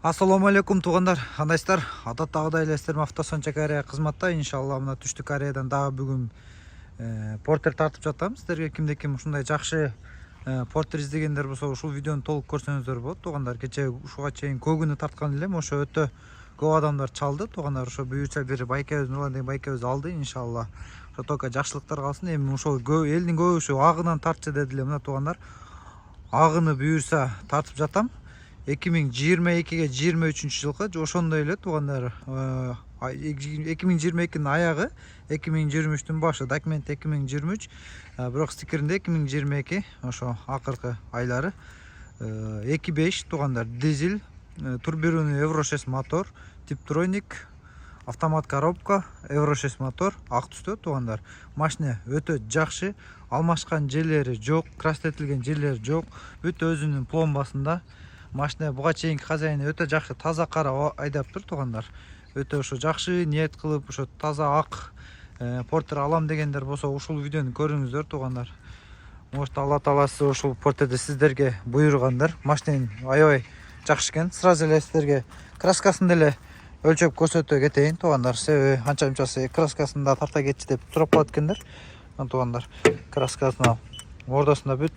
Ассаламу алейкум туғандар, қандайсыздар? Адаттағыдай эле автосонча Корея кызматта. Иншалла мына түштүк Кореядан дагы бүгүн портер тартып жатам. Сіздерге кимде ким ушундай жакшы портер издегендер болсо ушул видеону толук көрсөңүздөр болот. Туғандар, кече ушуга чейин көгүнү тарткан элем. Ошо өтө көп адамдар чалды. Туғандар, ошо буюрса бир байкебиз, Нурлан деген байкебиз алды. Иншалла ошо только жакшылыктар калсын. Эми ошол элдин көбү ушу агынан тартчы деди эле. Мына туғандар, агыны буюрса тартып жатам. 2022-ге 23 жылғы ошондой эле туғандар, 2022-нин аягы 2023-түн башы, документ 2023, бирок стикеринде 2022 ошо акыркы айлары 2.5 туғандар, дизель, турбированный Euro 6 мотор, типтроник, автомат коробка, Euro 6 мотор, ак түстө туғандар. Машина өтө жакшы, алмашкан жерлери жок, крастетилген жерлери жок, бүт өзүнүн пломбасында. Машина буга чейинки хозяйны өтө жакшы, таза кара айдап тур туғандар. Өтө ошо жакшы ниет кылып, ошо таза ак портер алам дегендер болсо ушул видеону көрүңүздөр туғандар. Может, Алла тааласы ушул портерди сиздерге буйругандар. Машинанын аябай жакшы экен. Сразу эле сиздерге краскасын деле өлчөп көрсөтө кетейин туғандар. Себеби анча мынчасы краскасын да тарта кетчи деп сурап калат экендер. Туғандар, краскасына ортосунда бүт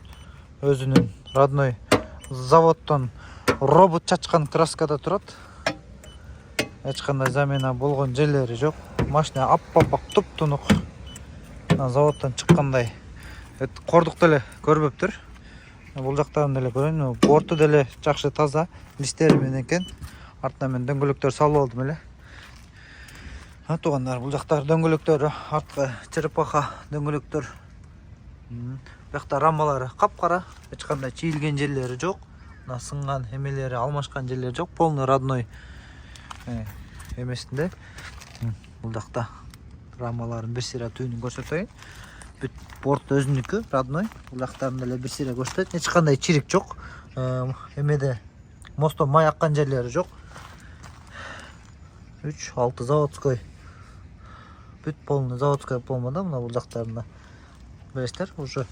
өзүнүн родной заводтон робот чачкан краскада турат. Эч кандай замена болгон жерлери жок. Машина аппак туп-тунук. Заводтон чыккандай. Кордук деле көрбөптүр. Бул жактарын деле көрөйүн. Борту деле жакшы таза, листери менен экен. Артынан мен дөңгөлөктөр салып алдым эле. Туғандар, бул жактар дөңгөлөктөрү, арткы черепаха дөңгөлөктөр. Бuyakta рамалары капкара, эч кандай чийилген жерлери жок. Мына сынган эмелери, алмашкан жерлери жок. Полный родной эмесинде. Бул жакта рамаларын бир сыйра түйүнүн көрсөтөйүн. Бүт борт өзүнүкү, родной. Бул жактарын деле бир сыйра көрсөтөйүн. Эч кандай чирик жок. Эмеде мостон май аккан жерлери жок. 3-6 заводской. Бүт полный заводской пломбада мына бул жактарында. Билесиздер, уже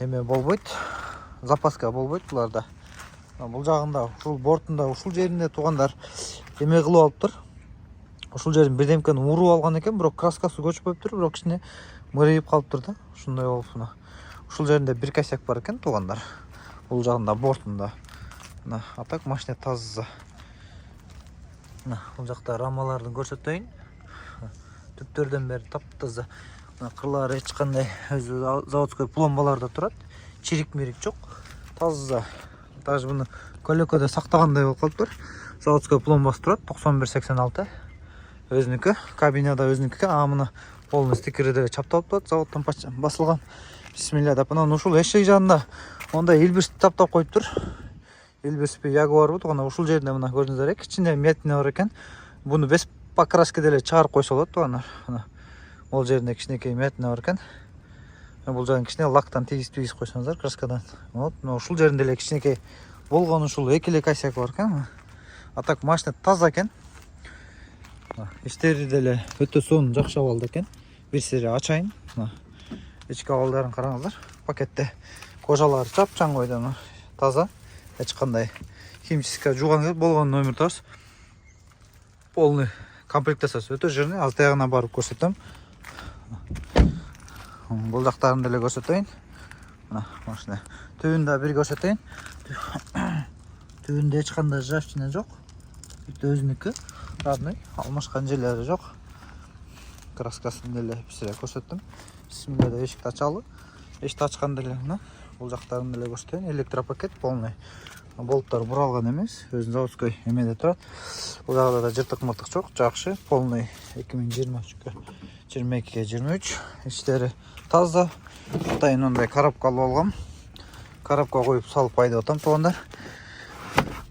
эме болбойт, запаска болбойт буларда. Бул жагында, ушул бортунда, ушул жеринде туғандар эме кылып алыптыр. Ушул жерин бирдемкени уруп алган экен, бирок краскасы көчпөптүр, бирок кичине мырыйып калыптыр да. Ушундай болуп мына. Ушул жеринде бир косяк бар экен туғандар. Бул жагында бортунда. Мына, а так машина таза. Мына, бул жакта рамаларын көрсөтөйүн. Түптөрдөн бери таптаза. Кырлары эч кандай өзү заводской пломбаларда турат. Чирик-мирик жок. Таза. Даже буну көлекөдө сактагандай болуп калыптыр. Заводской пломбасы турат 9186. Өзүнүкү, кабинада өзүнүкү. Мына полный стикери деле чапталып турат, заводдон басылган. Бисмилля деп. Мына ушул эшек жагында ондай илбирс таптап коюптур. Илбирспи Ягуар бут, ана ушул жеринде мына көрдүңүздөр, кичине метне бар экен. Буну без покраски деле чыгарып койсо болот тугандар. Ол жерінде кішінекей метіне бар екен. Бұл жағын кішіне лактан тегіз қойсаңыздар краскадан. Ушул жерінде эле кішінекей болған ушул экиле косяк бар екен. А так машина таза екен. Иштери деле өтө сонун жакшы абалда екен. Бир сире ачайын. Ички абалдарын караңыздар. Пакетте кожалары чапчаң койдон таза. Эч кандай химчистка жууган болгон номер тарс. Полный комплектациясы өтө жирный. Аз таягына барып көрсөтөм. Бул жактарын деле көрсөтөйүн. Мына машина түбүндө бир көрсөтөйүн. Түбүндө эч кандай ржавчина жок. Бүт өзүнүкү, родной, алмашкан жерлери жок. Краскасын деле бир сыра көрсөттүм. Бисмилля деп эшикти ачалы. Эшикти ачкан деле мына бул жактарын деле көрсөтөйүн. Электропакет полный. Болттор буралган эмес, өзүнүн заводской эмеде турат. Бул жагда да жыртык-мыртык жок, жакшы, полный 2023-ге 22-ге 23. Иштери таза. Атайын ондай коробка алып алгам. Коробка коюп салып айдап атам тугандар.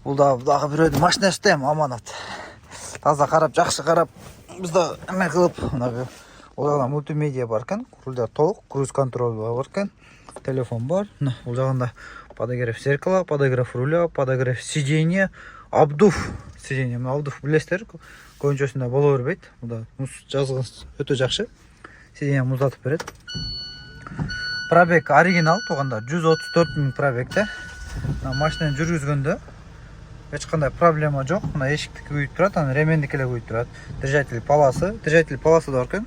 Бул дагы бирөөдүн машинасы да аманат. Таза карап, жакшы карап, бизде эме кылып, мына бул жагда мультимедиа бар экен, рульдар толук, круиз контроль бар экен, телефон бар. Бул жагында подогрев зеркала, подогрев руля, подогрев сиденья, обдув сиденья. Обдув билесиздер, көбүнчөсүндө боло бербейт. Мында муз жазган өтө жакшы. Сиденья муздатып берет. Пробег оригинал туганда 134 000 пробегте. Машинаны жүргүзгөндө эч кандай проблема жок. Мына эшикти күйүп турат, анан ремендики эле күйүп турат. Двигатель полосы да бар экен.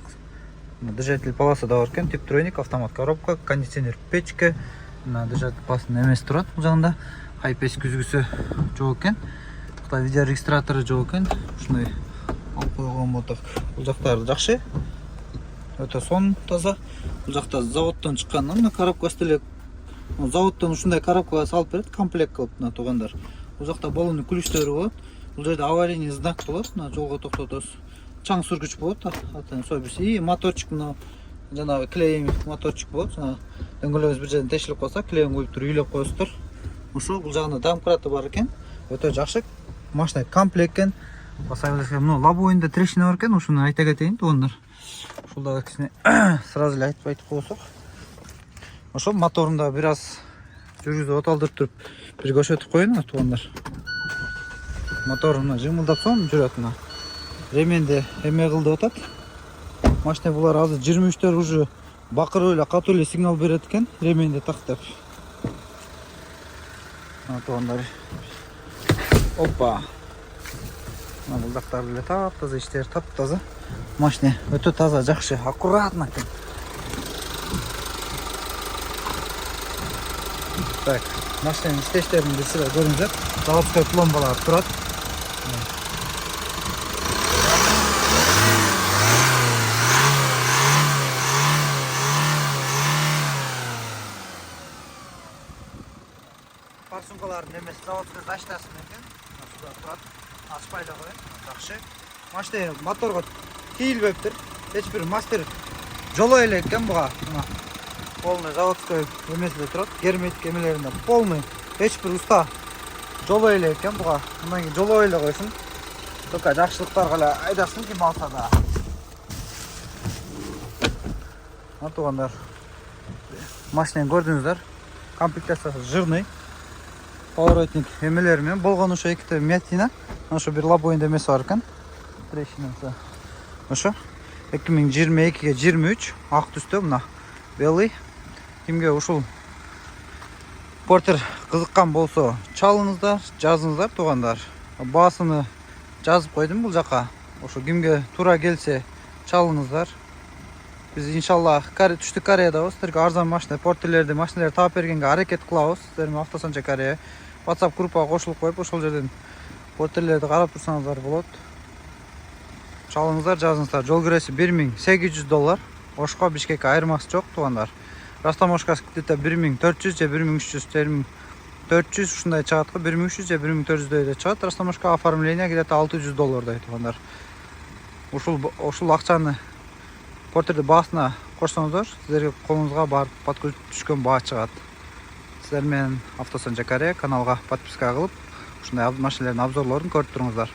Двигатель полосы да бар экен. Типтроник, автомат коробка, кондиционер печка. Мына двигатель полосунун эмеси турат бул жагында. Хайпес күзгүсү жок экен. Кытай видео регистратору жок экен. Ушундай алып койгон мотов. Бул жактары жакшы. Өтө сон таза. Бул жакта заводдон чыккан мына коробкасы эле. Заводдон ушундай коробка салып берет, комплект кылып мына туугандар. Бул жакта баллону күлүштөрү болот. Бул жерде аварийный знак болот. Мына жолго токтотосуз. Чаң сүргүч болот. Атын сойбуш. И моторчик мына жанагы клей моторчик болот. Жана дөңгөлөгүбүз бир жерден тешилип калса, клейин коюп туруп үйлөп коесуздар. Ошо бул жагында домкраты бар экен. Өтө жакшы. Машина комплект экен. Басабызга мына лобоюнда трещина бар экен. Ушуну айта кетейин туугандар. Ушул дагы кичине сразу эле айтып койсок. Ошо моторунда бир аз жүргүзүп оталдырып туруп бир көчөтүп коеюн туугандар. Моторуна жымылдап соң жүрөт мына. Ременде эме кылды атат. Машина булар азыр 23-төр уже бакырып эле катуу эле сигнал берет экен, ременде тактап. Туугандар. Опа. Мына бул жактар эле таптаза, иштер таптаза. Машина өтө таза, жакшы, аккуратно экен. Так, машинанын иштештерин силер көрүңүздөр. Заводской пломбалар турат. Форсункалардын эмеси заводской заштасы экен. Сюда турат. Ачпай эле коеюн. Жакшы. Машина моторго тийилбептир. Эч бир мастер жолой эле экен буга. Полный заводской эмеси турат. Герметик эмелеринде полный. Эч бир уста жолой эле экен буга. Мындан кийин жолой эле койсун. Только жакшылыктарга эле айдасын ким алса да. Туугандар. Машинаны көрдүңүздөр. Комплектациясы жирный. Поворотник эмелери менен болгон ошо эките мятина. Ошо бир лобоюнда эмеси бар экен. Трещинасы. Ошо 2022-ге 23 ак түстө мына белый. Кимге ушул портер кызыккан болсо чалыңыздар, жазыңыздар туугандар. Баасыны жазып койдум бул жака. Ошо кимге туура келсе чалыңыздар. Биз иншалла Түштүк Кореядабыз. Силерге арзан машина, портерлерди, машиналерди таап бергенге аракет кылабыз. Силер менен Автосанча Корея WhatsApp группага кошулуп коюп, ошол жерден портерлерди карап турсаңыздар болот. Чалыңыздар, жазыңыздар. Жол киреси $1800. Ошко Бишкекке айырмасы жок туугандар. Растаможкасы где-то 1400 же 1300, 1400 ушундай чыгат го, 1300 же 1400 чыгат. Растаможка оформление где-то $600 туугандар. Ушул акчаны портерди баасына кошсоңуздар, силерге колуңузга барып подключить түшкөн баа чыгат. Силер менен Автосанча Корея каналга подписка кылып, ушундай машиналардын обзорлорун көрүп туруңуздар.